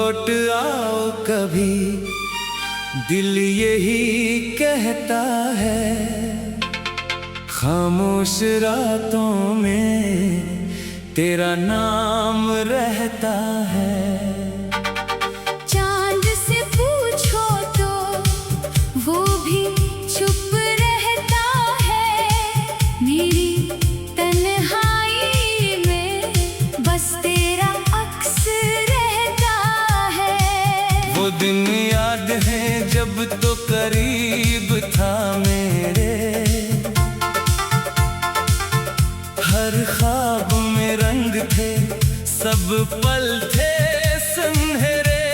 लौट आओ कभी, दिल यही कहता है। खामोश रातों में तेरा नाम रहता है। चांद से पूछो तो वो भी चुप रहता है। मेरी तन्हाई में बस तेरा अक्स रहता है। वो दिन याद है जब तो करीब था मेरे, हर ख्वाब में रंग थे, सब पल थे सुनहरे।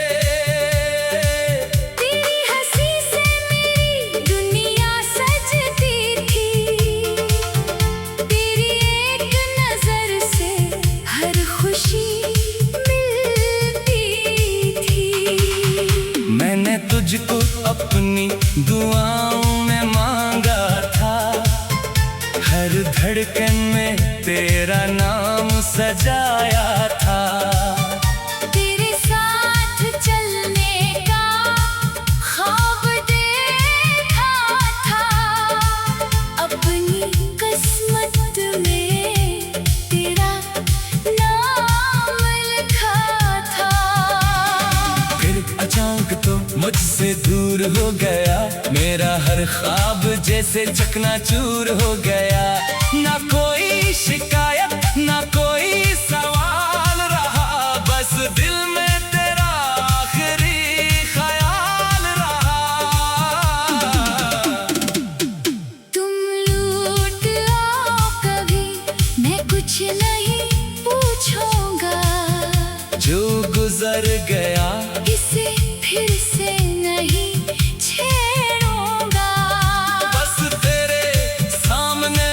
तेरी हंसी से मेरी दुनिया सजती थी, तेरी एक नजर से हर खुशी मिलती थी। मैंने तुझको अपनी दुआओं में मांगा था, हर धड़कन में तेरा नाम सजाया था। तेरे साथ चलने का ख्वाब देखा था, अपनी किस्मत में तेरा नाम लिखा था। फिर अचानक तो मुझसे दूर हो गया, मेरा हर ख्वाब जैसे चकनाचूर हो गया। ना कोई शिकायत ना कोई सवाल रहा, बस दिल में तेरा आखिरी ख्याल रहा। तुम लौट आओ कभी, मैं कुछ नहीं पूछूंगा। जो गुजर गया इसे फिर से नहीं छेड़ूंगा। बस तेरे सामने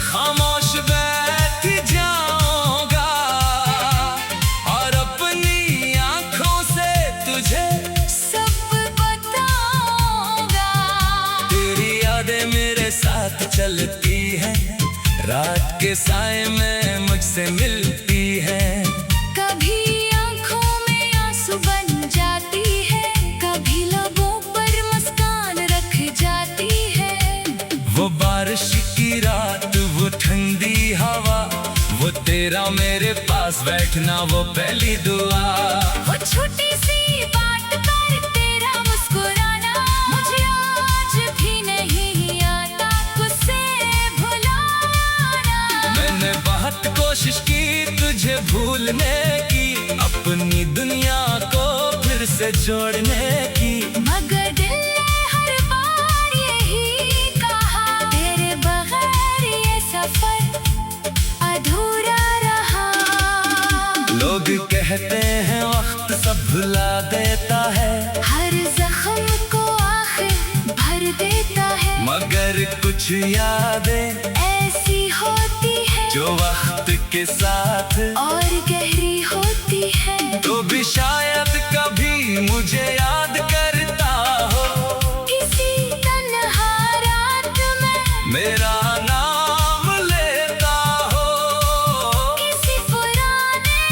खामोश बैठ जाऊंगा, और अपनी आंखों से तुझे सब बताऊंगा। तेरी यादें मेरे साथ चलती हैं, रात के साए में मुझसे मिलती हैं। कभी आंखों में आंसू बन जाती है, कभी लबों पर मुस्कान रख जाती है। वो बारिश की रात, वो ठंडी हवा, वो तेरा मेरे पास बैठना, वो पहली दुआ। वो छोटी सी बात पर तेरा मुस्कुराना, मुझे आज भी नहीं आता उसे भुलाना। मैंने बहुत कोशिश की तुझे भूलने की, अपनी दुनिया को फिर से जोड़ने की, मगर दिल ने हर बार यही कहा, तेरे बगैर ये सफर अधूरा रहा। लोग कहते हैं वक्त सब भुला देता है, हर जख्म को आखिर भर देता है, मगर कुछ यादें ऐसी होती है जो वक्त के साथ और गहरी होती है। तो भी शायद कभी मुझे याद करता हो, किसी तन्हा रात में मेरा नाम लेता हो। किसी पुराने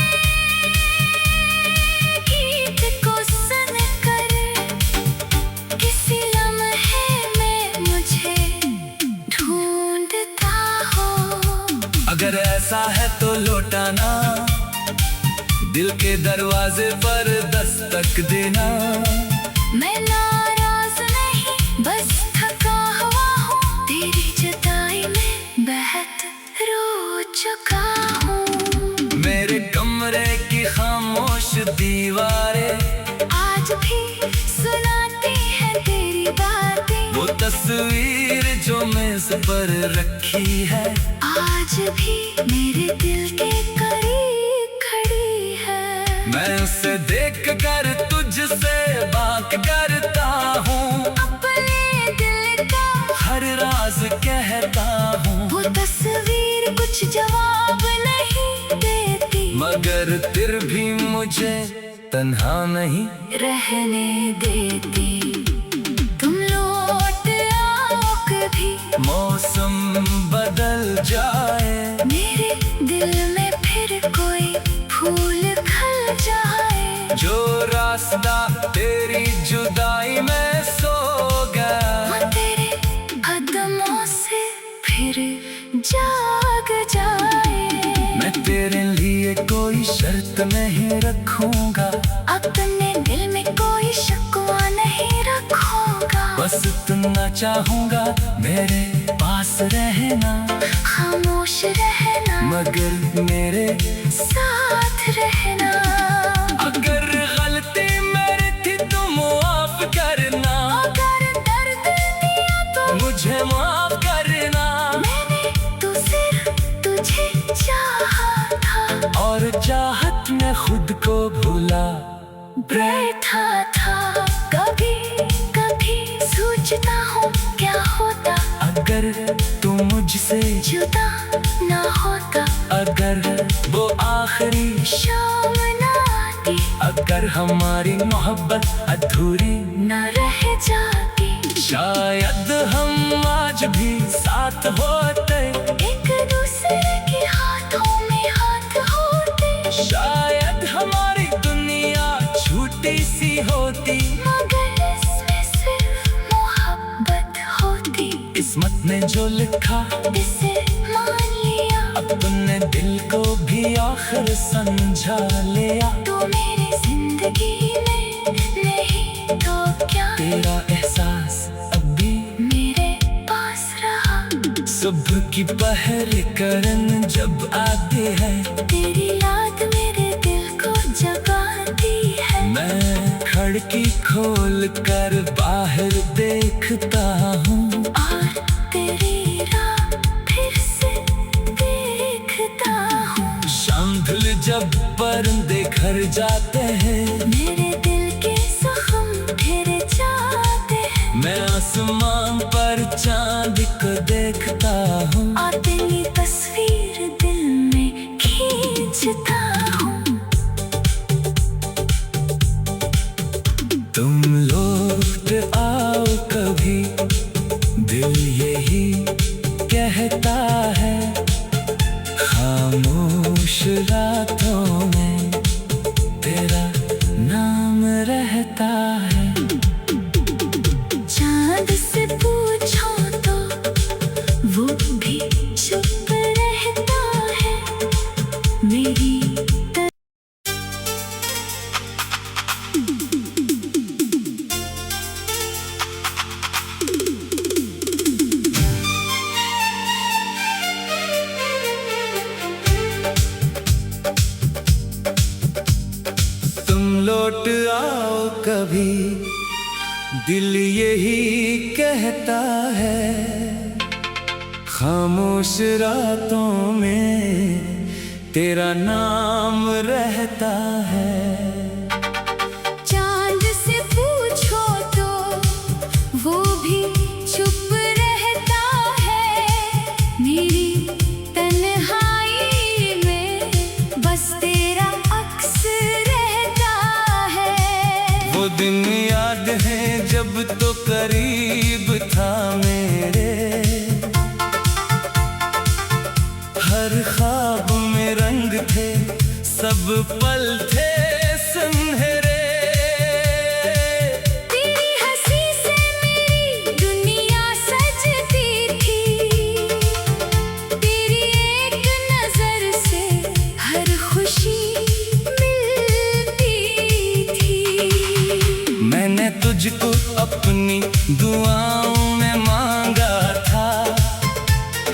गीत को सुनकर, किसी लम्हे में मुझे ढूंढता हो। अगर ऐसा है तो लौटाना, दिल के दरवाजे पर दस्तक देना। मैं नाराज नहीं, बस थका हुआ हूँ, तेरी जुदाई में बहुत रो चुका हूँ। मेरे कमरे की खामोश दीवारें आज भी सुनाती है तेरी बातें, वो तस्वीर जो मेज पर रखी है, आज भी मेरे दिल के करीब खड़ी है। मैं उसे देख कर तुझसे बात करता हूँ, अपने दिल का हर राज कहता हूँ। वो तस्वीर कुछ जवाब नहीं देती, मगर फिर भी मुझे तन्हा नहीं रहने देती। तुम लौट आओ कभी, मौसम बदल जाए, मेरे दिल में फिर कोई फूल खिल जाए। जो रात वास्ता तेरी जुदाई में सो गया। तेरे कदमों से फिर जाग जाए। मैं तेरे लिए कोई शर्त नहीं रखूंगा, अपने दिल में कोई शिकवा नहीं रखूंगा। बस इतना चाहूंगा मेरे पास रहना, खामोश रहना मगर मेरे साथ रहना। अगर गलती मेरी थी तो माफ करना, अगर दर्द दिया तो मुझे माफ करना। मैंने तो सिर्फ तुझे चाहा था, और चाहत में खुद को भूला बैठा था। कभी कभी सोचता हूँ क्या होता अगर तू मुझसे जुदा ना होता। अगर वो आखिरी शाम ना आती, अगर हमारी मोहब्बत अधूरी न रह जाती। शायद हम आज भी साथ होते, एक दूसरे के हाथों में हाथ होते। शायद हमारी दुनिया छोटी सी होती, मगर इसमें सिर्फ मोहब्बत होती। किस्मत ने जो लिखा इसे मान लिया, अपने दिल को भी आखिर समझा लिया। तू मेरी जिंदगी में नहीं तो क्या, तेरा एहसास अभी मेरे पास रहा। सुबह की पहर करन जब आती है, तेरी याद मेरे दिल को जगाती है। मैं खिड़की खोल कर बाहर देखता हूँ, और तेरी राह फिर से देखता हूँ। शाम ढल जब परिंदे घर जाते हैं, मेरे दिल के जख्म फिर जाते हैं। मैं आसमान पर चांद को देखता हूँ, और तेरी तस्वीर दिल में खींचता हूँ। तुम लौट आओ कभी, दिल यही कहता है। खामोश रातों में तेरा नाम रहता है। चांद से पूछो तो वो भी चुप रहता है। मेरी लौट आओ कभी, दिल यही कहता है। खामोश रातों में तेरा नाम रहता है। चांद से पूछो तो वो भी चुप रहता है। मेरी तन्हाई में बस तेरा अक्स रहता है। वो दिन याद है जब तो करीब था मेरे, हर ख्वाब में रंग थे, सब पल थे सुनहरे। तेरी हंसी से मेरी दुनिया सजती थी, तेरी एक नजर से हर खुशी मिलती थी। मैंने तुझको अपनी दुआओं में मांगा था,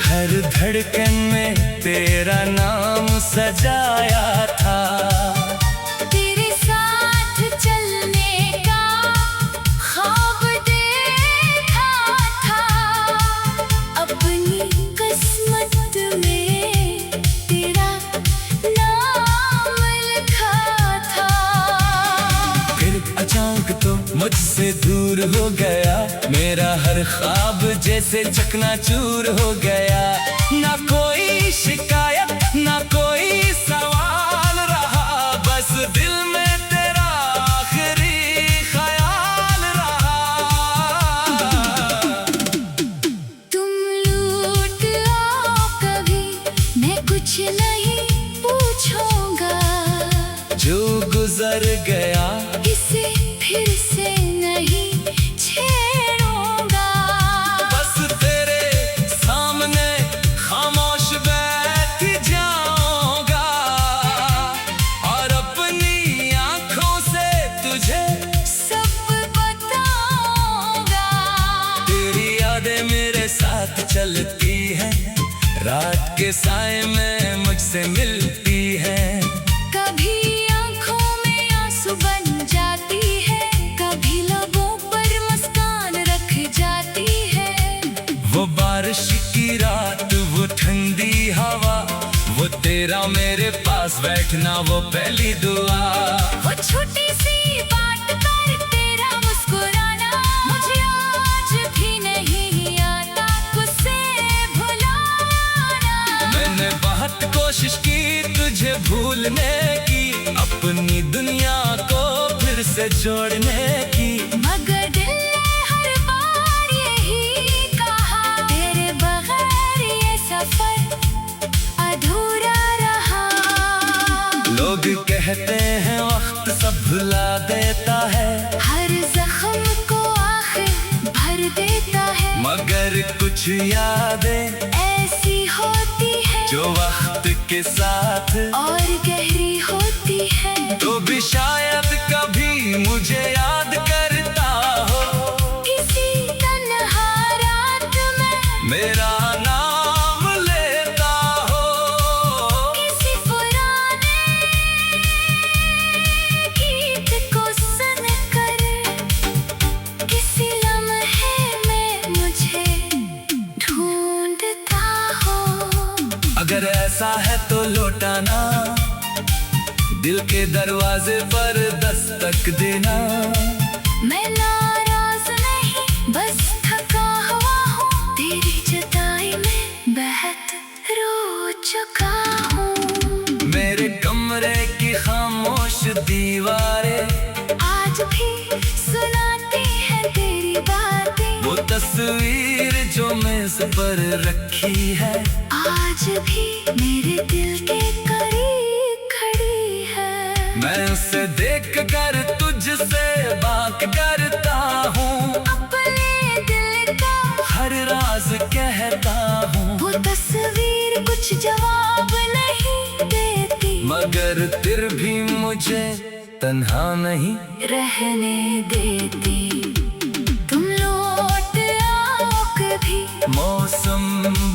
हर धड़कन में तेरा नाम सजाया था। तेरे साथ चलने का ख्वाब देखा था, अपनी किस्मत में तेरा नाम लिखा था। फिर अचानक तो मुझसे दूर हो गया, मेरा हर ख्वाब जैसे चकनाचूर हो गया। ना कोई शिकायत ना कोई सवाल रहा, बस दिल में तेरा आखिरी ख्याल रहा। तुम लौट आओ कभी, मैं कुछ नहीं पूछूंगा। जो गुजर गया इसे के साए में मुझसे मिलती है। कभी आंखों में आंसू बन जाती है, कभी लबों पर मुस्कान रख जाती है। वो बारिश की रात, वो ठंडी हवा, वो तेरा मेरे पास बैठना, वो पहली दुआ। वो छोटी सी बात पर तेरा मुस्कुराना, मुझे आज भी नहीं आता उसे भुलाना। मैंने बहुत कोशिश की तुझे भूलने की, अपनी दुनिया को फिर से जोड़ने की, मगर दिल ने हर बार यही कहा, तेरे बगैर ये सफर अधूरा रहा। लोग कहते हैं वक्त सब भुला देता है, हर जख्म को आखिर भर देता है, मगर कुछ यादें ऐसी होती है जो वक्त के साथ और गहरी होती है। तो भी शायद कभी मुझे याद करता हो, किसी तन्हा रात में मेरा नाम लेता हो। किसी पुराने गीत को सुनकर, किसी लम्हे में मुझे ढूंढता हो। अगर ऐसा है तो लौटाना, दिल के दरवाजे पर दस्तक देना। मैं नाराज नहीं, बस थका हुआ हूँ, तेरी जुदाई में बहत रो चुका हूँ। मेरे कमरे की खामोश दीवारें आज भी सुनाती है तेरी बातें, वो तस्वीर जो मेज पर रखी है, आज भी मेरे दिल के करीब खड़ी है। मैं उसे देख कर तुझसे बात करता हूँ, अपने दिल का हर राज कहता हूँ, वो तस्वीर कुछ जवाब नहीं देती, मगर फिर भी मुझे तन्हा नहीं रहने देती। तुम लौट आओ कभी, मौसम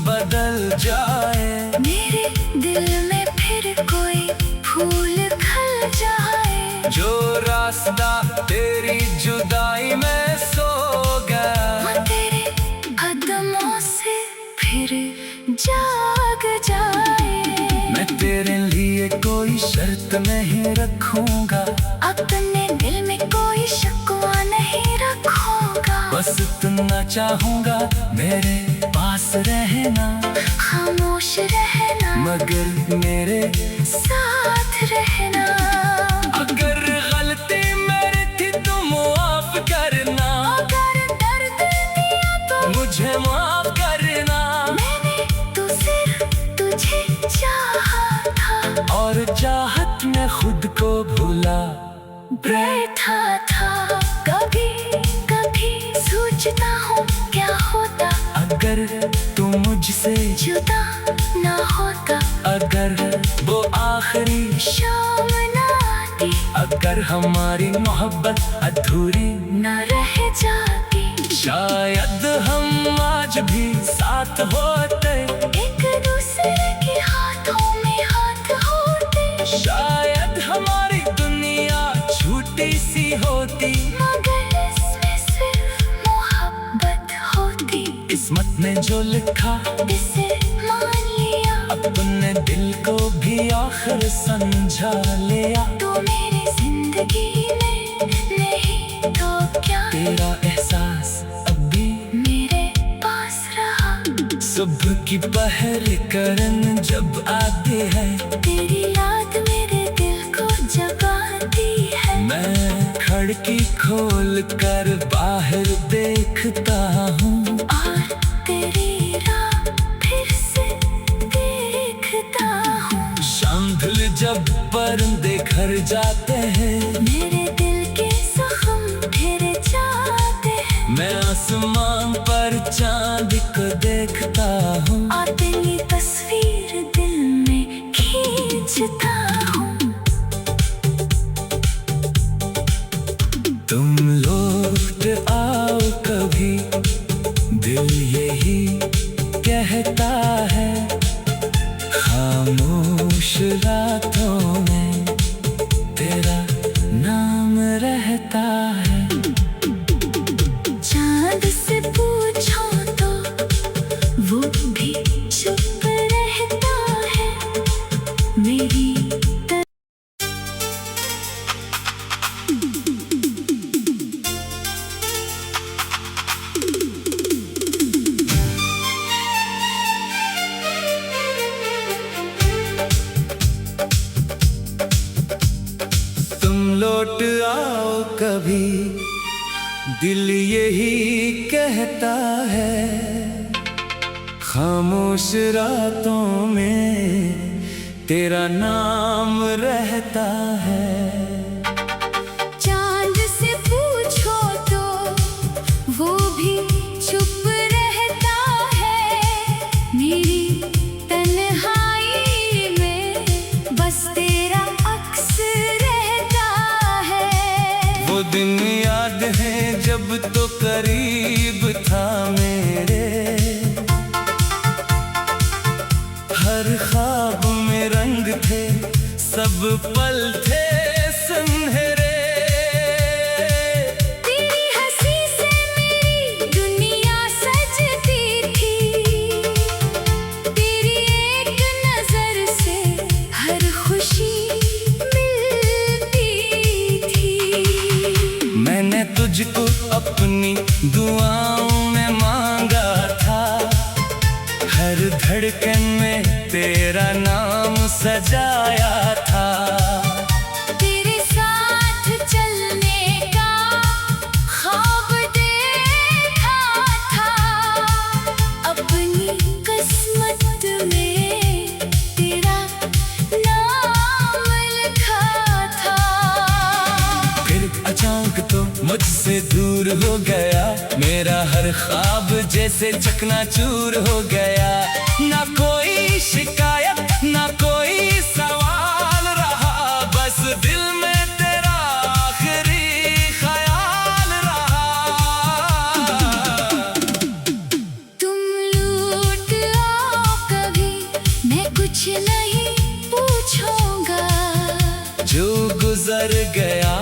बदल जाए, मेरे दिल में फिर कोई फूल खिल जाए। जो रास्ता तेरी जुदाई में सो गया, वो तेरे कदमों से फिर जाग जाए। मैं तेरे लिए कोई शर्त नहीं रखूंगा, अपने दिल में कोई शिकवा नहीं रखूंगा, बस इतना चाहूंगा मेरे पास रहना, खामोश रहना, मगर मेरे साथ रहना। अगर गलती मेरी थी तो माफ करना, अगर दर्द दिया तो मुझे माफ करना। मैंने तो सिर्फ तुझे चाहा था, और चाहत में खुद को भूला बैठा था। कभी कभी सोचता हूँ क्या होता अगर तू मुझसे जुदा ना होता, अगर वो आखिरी शाम ना आती, अगर हमारी मोहब्बत अधूरी न रह जाती। शायद हम आज भी साथ होते, एक दूसरे के हाथों में हाथ होते, शायद हमारी दुनिया छोटी सी होती, मगर इसमें सिर्फ मोहब्बत होती। किस्मत ने जो लिखा इसे मान लिया, अपने दिल को भी आखिर समझा लिया। तो मेरी जिंदगी में नहीं तो क्या, तेरा एहसास अब भी मेरे पास रहा। सुबह की पहर करन जब आती है, तेरी याद मेरे दिल को जगाती है। मैं खिड़की खोल कर बाहर देखता हूँ, और तेरी राह फिर से देखता हूँ। शाम ढल जब परिंदे घर जाते हैं, मेरे दिल के जख्म फिर जाते हैं, मैं आसमान पर चांद को देखता हूँ, और तेरी तस्वीर दिल में खींचता हूँ। तुम लौट आओ कभी, दिल यही कहता है, तेरा नाम रहता है। चांद से पूछो तो वो भी चुप रहता है मेरी लौट आओ कभी, दिल यही कहता है। खामोश रातों में तेरा नाम रहता है। चांद से पूछो तो वो भी चुप रहता है मेरी तन्हाई में बस तेरा अक्स वो दिन याद है जब तो करीब था मेरे, हर ख्वाब में रंग थे, सब पल थे सुनहरे। तेरी हंसी से मेरी दुनिया सजती थी, तेरी एक नजर से हर खुशी तुझको अपनी दुआओं में मांगा था, हर धड़कन में तेरा नाम सजाया था। तेरे साथ चलने का ख्वाब देखा था, अपनी किस्मत में तेरा नाम लिखा था। फिर अचानक तो मुझसे दूर हो गया, मेरा हर ख्वाब जैसे चकनाचूर हो गया। ना कोई शिकायत ना कोई सवाल रहा, बस दिल में तेरा आखिरी ख्याल रहा। तुम लौट आओ कभी, मैं कुछ नहीं पूछूंगा। जो गुजर गया